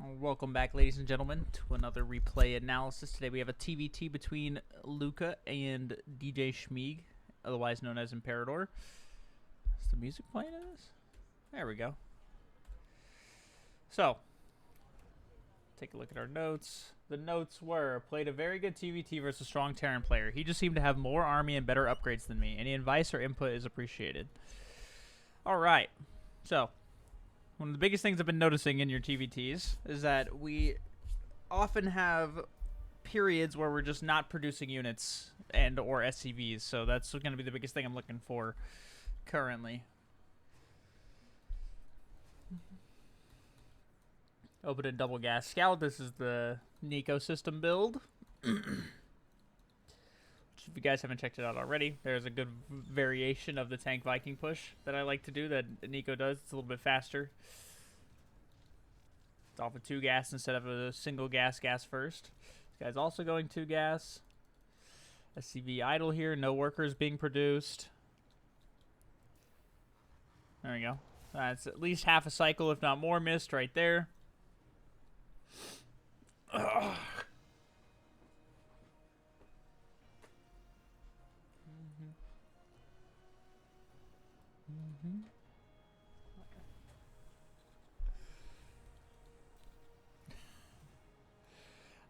Welcome back, ladies and gentlemen, to another replay analysis. Today we have a TvT between Luca and DjShmeeg, otherwise known as Imperador. Is the music playing in this? There we go. So, take a look at our notes. The notes were, played a very good TvT versus strong Terran player. He just seemed to have more army and better upgrades than me. Any advice or input is appreciated. Alright, so one of the biggest things I've been noticing in your TvTs is that we often have periods where we're just not producing units and or SCVs. So that's going to be the biggest thing I'm looking for currently. Open and double gas scout. This is the Nico system build. If you guys haven't checked it out already, there's a good variation of the tank Viking push that I like to do that Nico does. It's a little bit faster. It's off of 2 gas instead of a single gas first. This guy's also going 2 gas. SCV idle here, no workers being produced. There we go. That's at least half a cycle, if not more, missed right there. Ugh.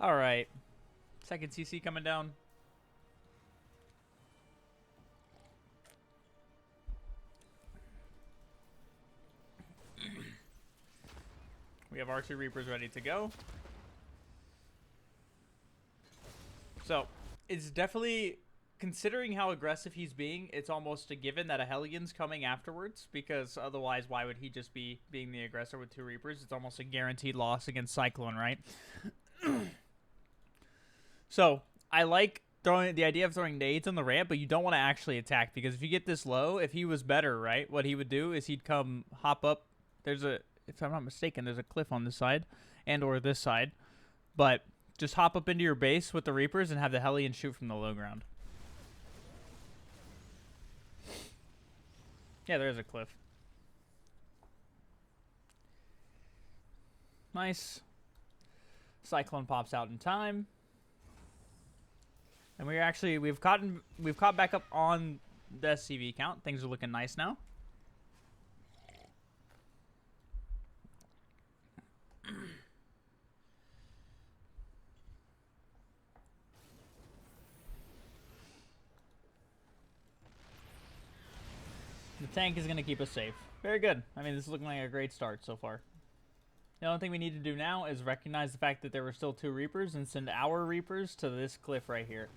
All right, second CC coming down. We have R2 Reapers ready to go. So, it's definitely, considering how aggressive he's being, it's almost a given that a Hellion's coming afterwards, because otherwise why would he just be being the aggressor with 2 Reapers? It's almost a guaranteed loss against Cyclone, right? So, I like throwing the idea of throwing nades on the ramp, but you don't want to actually attack, because if you get this low, if he was better, right, what he would do is he'd come hop up. There's a, if I'm not mistaken, there's a cliff on this side and or this side, but just hop up into your base with the Reapers and have the Hellion shoot from the low ground. Yeah, there's a cliff. Nice. Cyclone pops out in time. And we've caught back up on the SCV count. Things are looking nice now. The tank is going to keep us safe. Very good. I mean, this is looking like a great start so far. The only thing we need to do now is recognize the fact that there were still 2 Reapers and send our Reapers to this cliff right here.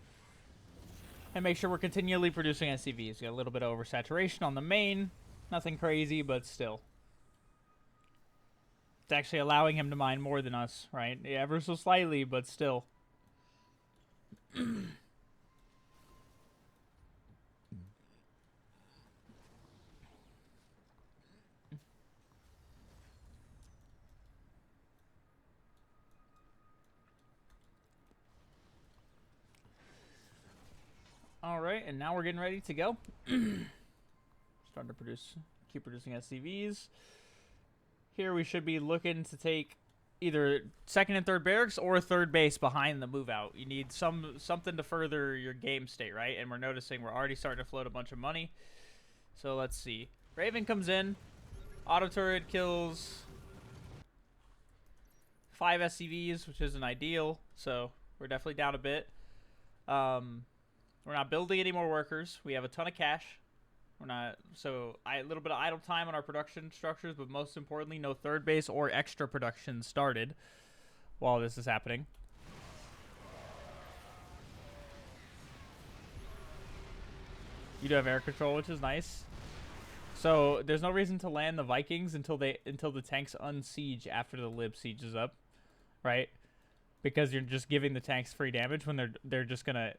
And make sure we're continually producing SCVs. Got a little bit of oversaturation on the main. Nothing crazy, but still. It's actually allowing him to mine more than us, right? Yeah, ever so slightly, but still. Alright, and now we're getting ready to go. Starting to keep producing SCVs. Here we should be looking to take either second and third barracks or third base behind the move out. You need something to further your game state, right? And we're noticing we're already starting to float a bunch of money. So let's see. Raven comes in. Auto turret kills 5 SCVs, which isn't ideal. So we're definitely down a bit. We're not building any more workers. We have a ton of cash. We're not, so a little bit of idle time on our production structures, but most importantly, no third base or extra production started while this is happening. You do have air control, which is nice. So there's no reason to land the Vikings until the tanks unsiege after the lib sieges up, right? Because you're just giving the tanks free damage when they're just gonna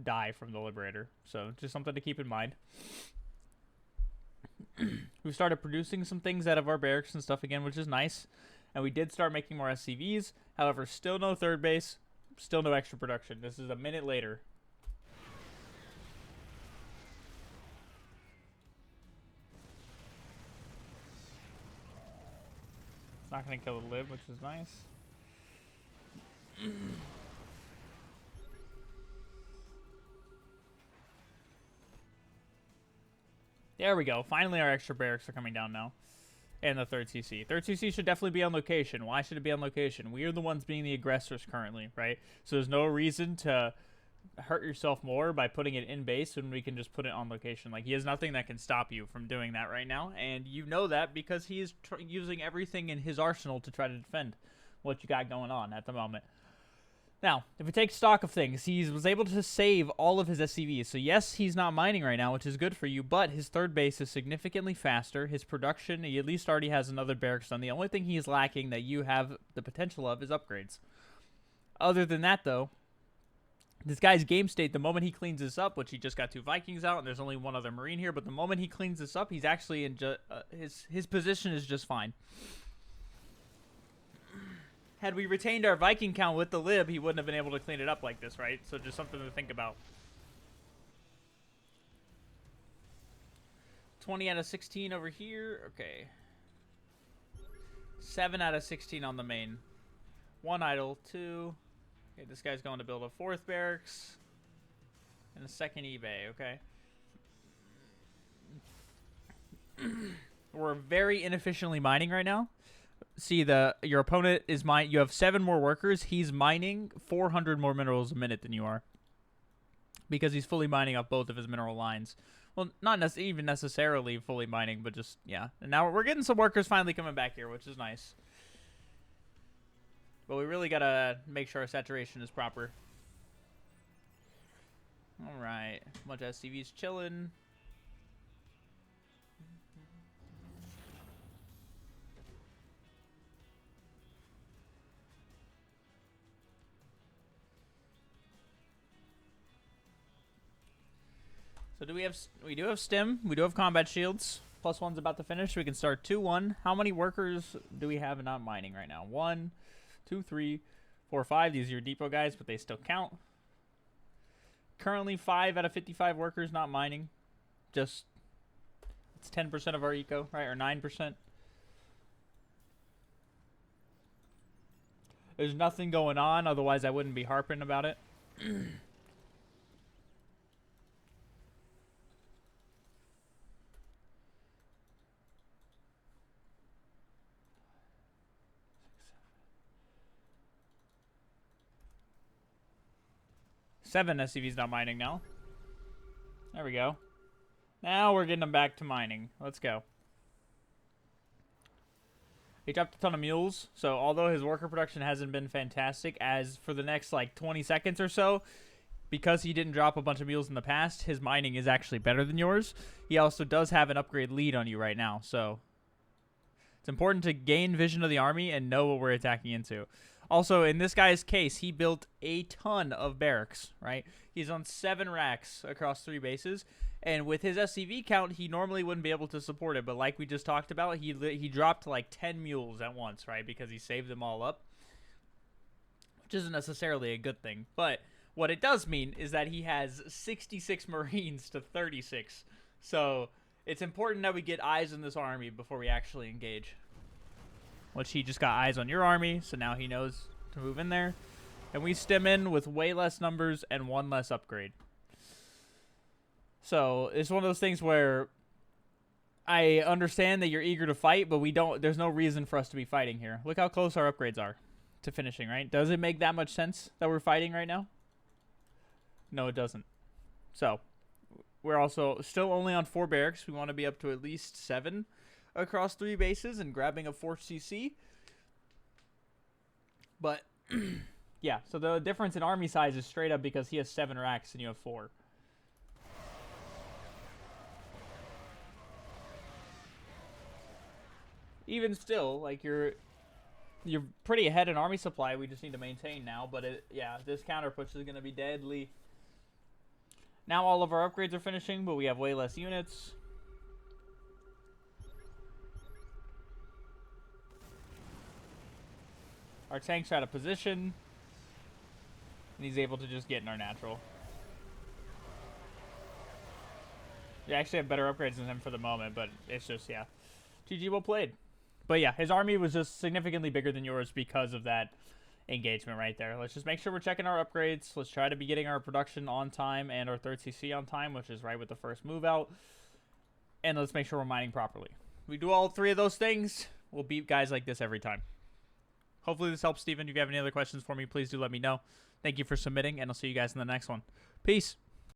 die from the Liberator. So just something to keep in mind. We started producing some things out of our barracks and stuff again, which is nice. And we did start making more SCVs. However, still no third base, still no extra production. This is a minute later. It's not going to kill the lib, which is nice. There we go. Finally, our extra barracks are coming down now. And the third CC. Third CC should definitely be on location. Why should it be on location? We are the ones being the aggressors currently, right? So there's no reason to hurt yourself more by putting it in base when we can just put it on location. Like, he has nothing that can stop you from doing that right now. And you know that because he is using everything in his arsenal to try to defend what you got going on at the moment. Now, if we take stock of things, he was able to save all of his SCVs. So yes, he's not mining right now, which is good for you, but his third base is significantly faster. His production, he at least already has another barracks done. The only thing he's lacking that you have the potential of is upgrades. Other than that, though, this guy's game state, the moment he cleans this up, which he just got 2 Vikings out, and there's only 1 other Marine here, but the moment he cleans this up, he's actually in his position is just fine. Had we retained our Viking count with the lib, he wouldn't have been able to clean it up like this, right? So just something to think about. 20 out of 16 over here. Okay. 7 out of 16 on the main. 1 idle. 2. Okay, this guy's going to build a 4th barracks. And a 2nd eBay, okay? We're very inefficiently mining right now. See, your opponent is you have 7 more workers. He's mining 400 more minerals a minute than you are, because he's fully mining off both of his mineral lines. Well, not even necessarily fully mining, but just, yeah. And now we're getting some workers finally coming back here, which is nice. But we really gotta make sure our saturation is proper. All right, a bunch of SCVs chilling. So we do have stim, we do have combat shields. +1's about to finish, so we can start 2-1. How many workers do we have not mining right now? 1, 2, 3, 4, 5. These are your depot guys, but they still count. Currently 5 out of 55 workers not mining. Just, it's 10% of our eco, right? Or 9%. There's nothing going on, otherwise I wouldn't be harping about it. 7 SCVs not mining now. There we go. Now we're getting them back to mining. Let's go. He dropped a ton of mules, so although his worker production hasn't been fantastic, as for the next like 20 seconds or so, because he didn't drop a bunch of mules in the past, his mining is actually better than yours. He also does have an upgrade lead on you right now, so it's important to gain vision of the army and know what we're attacking into. Also, in this guy's case, he built a ton of barracks, right? He's on 7 racks across 3 bases, and with his SCV count, he normally wouldn't be able to support it, but like we just talked about, he dropped like 10 mules at once, right? Because he saved them all up, which isn't necessarily a good thing. But what it does mean is that he has 66 Marines to 36. So it's important that we get eyes on this army before we actually engage. Which he just got eyes on your army, so now he knows to move in there. And we stem in with way less numbers and 1 less upgrade. So it's one of those things where I understand that you're eager to fight, but there's no reason for us to be fighting here. Look how close our upgrades are to finishing, right? Does it make that much sense that we're fighting right now? No, it doesn't. So we're also still only on 4 barracks. We want to be up to at least 7 across 3 bases and grabbing a 4th CC. But yeah, so the difference in army size is straight up because he has 7 racks and you have 4. Even still, like you're pretty ahead in army supply. We just need to maintain now. But yeah, this counter push is going to be deadly. Now all of our upgrades are finishing, but we have way less units. Our tanks are out of position. And he's able to just get in our natural. We actually have better upgrades than him for the moment, but it's just, yeah. GG, well played. But yeah, his army was just significantly bigger than yours because of that engagement right there. Let's just make sure we're checking our upgrades. Let's try to be getting our production on time and our third CC on time, which is right with the first move out. And let's make sure we're mining properly. If we do all 3 of those things, we'll beat guys like this every time. Hopefully this helps, Steven. If you have any other questions for me, please do let me know. Thank you for submitting, and I'll see you guys in the next one. Peace.